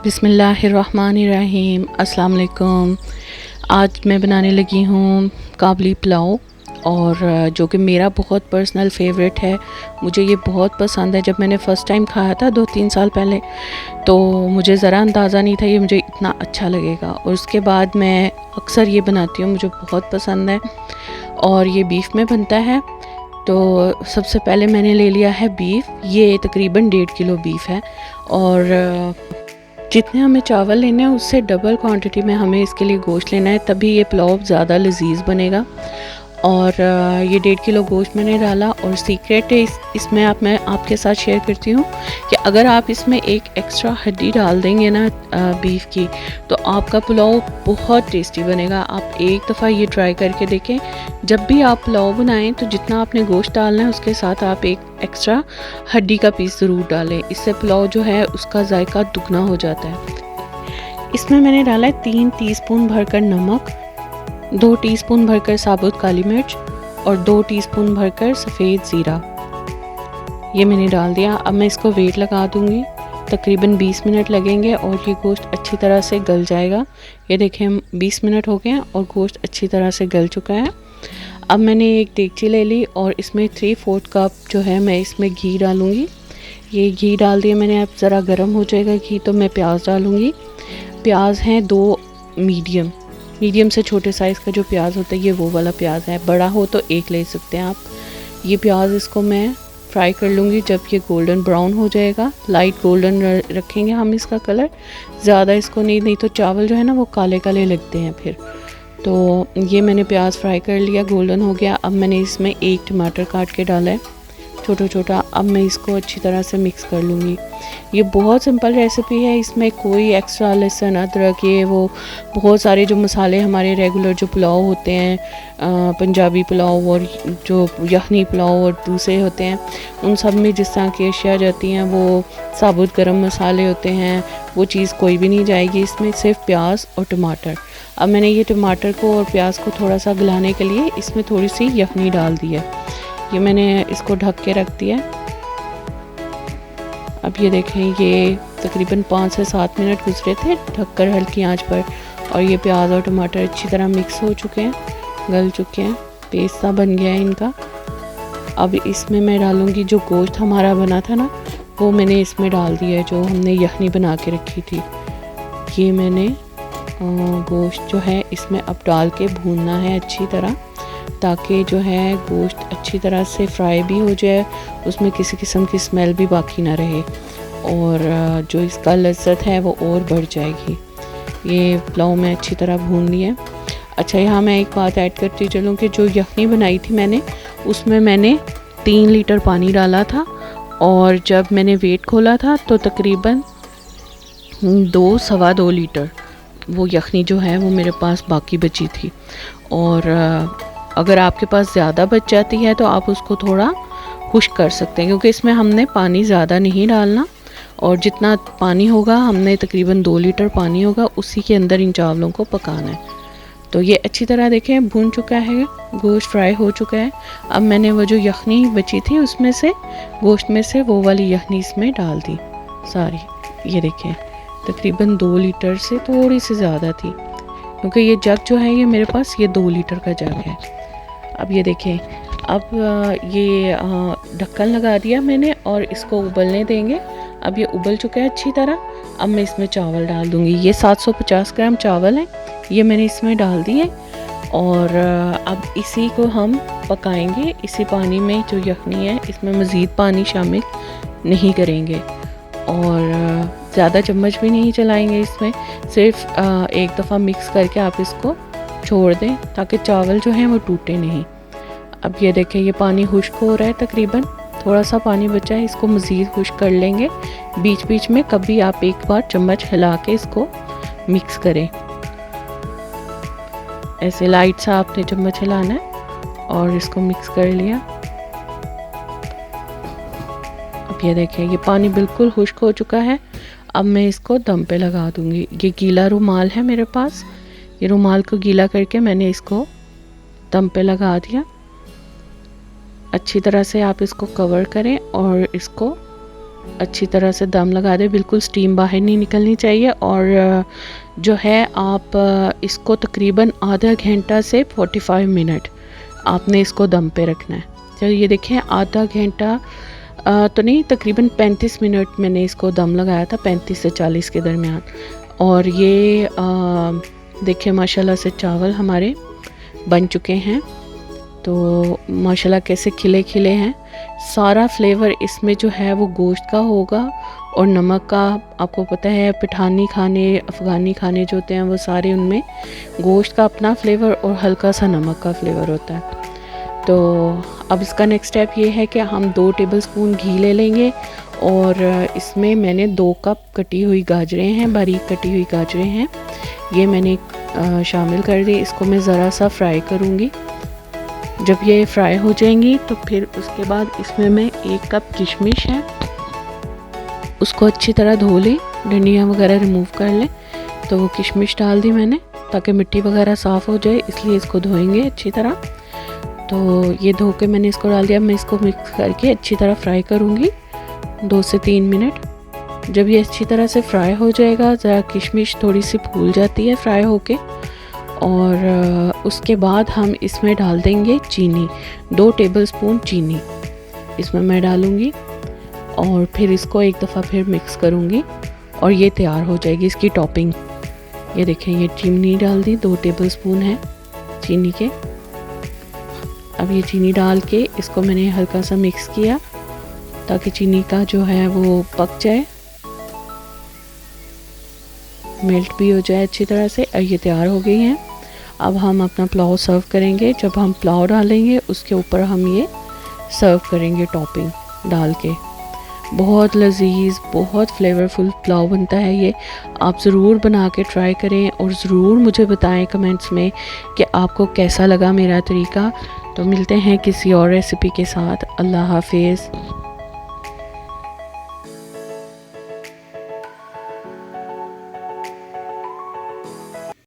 बिस्मिल्लाहिर्रहमानिर्रहीम। अस्सलाम वालेकुम। आज मैं बनाने लगी हूँ काबली पुलाव, और जो कि मेरा बहुत पर्सनल फेवरेट है। मुझे ये बहुत पसंद है। जब मैंने फ़र्स्ट टाइम खाया था 2-3 साल पहले, तो मुझे ज़रा अंदाज़ा नहीं था ये मुझे इतना अच्छा लगेगा, और उसके बाद मैं अक्सर ये बनाती हूँ, मुझे बहुत पसंद है। और ये बीफ में बनता है। तो सबसे पहले मैंने ले लिया है बीफ, ये तकरीबन 1.5 किलो बीफ है, और जितने हमें चावल लेने हैं उससे डबल क्वांटिटी में हमें इसके लिए गोश्त लेना है, तभी ये पुलाव ज़्यादा लजीज बनेगा। और ये 1.5 किलो गोश्त मैंने डाला। और सीक्रेट है इसमें मैं आपके साथ शेयर करती हूँ कि अगर आप इसमें एक एक्स्ट्रा हड्डी डाल देंगे ना बीफ की, तो आपका पुलाव बहुत टेस्टी बनेगा। आप एक दफ़ा ये ट्राई करके देखें। जब भी आप पुलाव बनाएं तो जितना आपने गोश्त डालना है उसके साथ आप एक एक्स्ट्रा हड्डी का पीस ज़रूर डालें। इससे पुलाव जो है उसका जायका दुगना हो जाता है। इसमें मैंने डाला है 3 टीस्पून भरकर नमक, 2 टीस्पून भरकर साबुत काली मिर्च, और 2 टीस्पून भरकर सफ़ेद ज़ीरा। ये मैंने डाल दिया। अब मैं इसको वेट लगा दूंगी, तकरीबन 20 मिनट लगेंगे और ये गोश्त अच्छी तरह से गल जाएगा। ये देखें 20 मिनट हो गए हैं और गोश्त अच्छी तरह से गल चुका है। अब मैंने एक देगची ले ली और इसमें 3/4 कप जो है मैं इसमें घी डालूँगी। ये घी डाल दिया मैंने। अब ज़रा गर्म हो जाएगा घी तो मैं प्याज डालूँगी। प्याज हैं 2 मीडियम से छोटे साइज़ का जो प्याज होता है ये वो वाला प्याज है। बड़ा हो तो 1 ले सकते हैं आप। ये प्याज इसको मैं फ्राई कर लूँगी। जब ये गोल्डन ब्राउन हो जाएगा, लाइट गोल्डन रखेंगे हम इसका कलर, ज़्यादा इसको नहीं तो चावल जो है ना वो काले काले लगते हैं फिर। तो ये मैंने प्याज फ्राई कर लिया, गोल्डन हो गया। अब मैंने इसमें 1 टमाटर काट के डाला है छोटा छोटा। अब मैं इसको अच्छी तरह से मिक्स कर लूँगी। ये बहुत सिंपल रेसिपी है, इसमें कोई एक्स्ट्रा लहसुन अदरक ये वो बहुत सारे जो मसाले हमारे रेगुलर जो पुलाव होते हैं, पंजाबी पुलाव और जो यखनी पुलाव और दूसरे होते हैं, उन सब में जिस तरह की अशिया जाती हैं वो साबुत गरम मसाले होते हैं, वो चीज़ कोई भी नहीं जाएगी इसमें, सिर्फ प्याज और टमाटर। अब मैंने ये टमाटर को और प्याज को थोड़ा सा गलाने के लिए इसमें थोड़ी सी यखनी डाल दी है। ये मैंने इसको ढक के रख दिया। अब ये देखें ये तकरीबन 5 से 7 मिनट गुजरे थे ढककर हल्की आंच पर, और ये प्याज और टमाटर अच्छी तरह मिक्स हो चुके हैं, गल चुके हैं, पेस्ट सा बन गया है इनका। अब इसमें मैं डालूँगी जो गोश्त हमारा बना था ना, वो मैंने इसमें डाल दिया है, जो हमने यखनी बना के रखी थी। ये मैंने गोश्त जो है इसमें अब डाल के भूनना है अच्छी तरह, ताकि जो है गोश्त अच्छी तरह से फ्राई भी हो जाए, उसमें किसी किस्म की स्मेल भी बाकी ना रहे, और जो इसका लज्जत है वो और बढ़ जाएगी। ये पुलाव में अच्छी तरह भून लिया। अच्छा, यहाँ मैं एक बात ऐड करती चलूँ कि जो यखनी बनाई थी मैंने, उसमें मैंने 3 लीटर पानी डाला था, और जब मैंने वेट खोला था तो तकरीबन 2-2.25 लीटर वो यखनी जो है वो मेरे पास बाकी बची थी। और अगर आपके पास ज़्यादा बच जाती है तो आप उसको थोड़ा खुश्क कर सकते हैं, क्योंकि इसमें हमने पानी ज़्यादा नहीं डालना, और जितना पानी होगा हमने तकरीबन 2 लीटर पानी होगा उसी के अंदर इन चावलों को पकाना है। तो ये अच्छी तरह देखें भून चुका है, गोश्त फ्राई हो चुका है। अब मैंने वो जो यखनी बची थी उसमें से, गोश्त में से वो वाली यखनी इसमें डाल दी सारी। ये देखें तकरीबन 2 लीटर से थोड़ी सी ज़्यादा थी, क्योंकि ये जग जो है ये मेरे पास ये 2 लीटर का जग है। अब ये देखें, अब ये ढक्कन लगा दिया मैंने और इसको उबलने देंगे। अब ये उबल चुका है अच्छी तरह। अब मैं इसमें चावल डाल दूँगी। ये 750 ग्राम चावल हैं, ये मैंने इसमें डाल दिए, और अब इसी को हम पकाएंगे इसी पानी में। जो यखनी है इसमें मज़ीद पानी शामिल नहीं करेंगे, और ज़्यादा चम्मच भी नहीं चलाएंगे इसमें, सिर्फ एक दफ़ा मिक्स करके आप इसको छोड़ दें ताकि चावल जो हैं वो टूटे नहीं। अब ये देखें ये पानी खुश्क हो रहा है, तकरीबन थोड़ा सा पानी बचा है, इसको मज़ीद खुश्क कर लेंगे। बीच बीच में कभी आप एक बार चम्मच हिला के इसको मिक्स करें, ऐसे लाइट सा आपने चम्मच हिलाना है और इसको मिक्स कर लिया। अब ये देखें ये पानी बिल्कुल खुश्क हो चुका है। अब मैं इसको दम पे लगा दूंगी। ये गीला रुमाल है मेरे पास, ये रुमाल को गीला करके मैंने इसको दम पे लगा दिया। अच्छी तरह से आप इसको कवर करें और इसको अच्छी तरह से दम लगा दें, बिल्कुल स्टीम बाहर नहीं निकलनी चाहिए। और जो है आप इसको तकरीबन आधा घंटा से 45 मिनट आपने इसको दम पे रखना है। चलिए ये देखें, आधा घंटा तो नहीं, तकरीबन 35 मिनट मैंने इसको दम लगाया था, 35 से 40 के दरमियान। और ये देखिए माशाल्लाह से चावल हमारे बन चुके हैं। तो माशाल्लाह कैसे खिले खिले हैं। सारा फ्लेवर इसमें जो है वो गोश्त का होगा और नमक का। आपको पता है पठानी खाने, अफ़गानी खाने जो होते हैं वो सारे उनमें गोश्त का अपना फ्लेवर और हल्का सा नमक का फ्लेवर होता है। तो अब इसका नेक्स्ट स्टेप ये है कि हम 2 टेबलस्पून घी ले लेंगे और इसमें मैंने 2 कप कटी हुई गाजरें हैं, बारीक कटी हुई गाजरें हैं, ये मैंने शामिल कर दी। इसको मैं ज़रा सा फ्राई करूँगी। जब ये फ्राई हो जाएंगी तो फिर उसके बाद इसमें मैं 1 कप किशमिश है, उसको अच्छी तरह धो लें, डंडियाँ वगैरह रिमूव कर लें। तो वो किशमिश डाल दी मैंने ताकि मिट्टी वगैरह साफ़ हो जाए, इसलिए इसको धोएंगे अच्छी तरह। तो ये धो के मैंने इसको डाल दिया। मैं इसको मिक्स करके अच्छी तरह फ्राई करूँगी 2 से 3 मिनट। जब ये अच्छी तरह से फ्राई हो जाएगा, ज़रा किशमिश थोड़ी सी फूल जाती है फ्राई होके, और उसके बाद हम इसमें डाल देंगे चीनी। 2 टेबलस्पून चीनी इसमें मैं डालूँगी और फिर इसको एक दफ़ा फिर मिक्स करूँगी और ये तैयार हो जाएगी इसकी टॉपिंग। ये देखें, ये चीनी डाल दी, 2 टेबलस्पून है चीनी के। अब ये चीनी डाल के इसको मैंने हल्का सा मिक्स किया ताकि चीनी का जो है वो पक जाए, मेल्ट भी हो जाए अच्छी तरह से। अब ये तैयार हो गई हैं। अब हम अपना पुलाव सर्व करेंगे। जब हम पुलाव डालेंगे उसके ऊपर हम ये सर्व करेंगे टॉपिंग डाल के। बहुत लजीज, बहुत फ्लेवरफुल पुलाव बनता है ये। आप ज़रूर बना के ट्राई करें और ज़रूर मुझे बताएं कमेंट्स में कि आपको कैसा लगा मेरा तरीका। तो मिलते हैं किसी और रेसिपी के साथ। अल्लाह हाफिज़।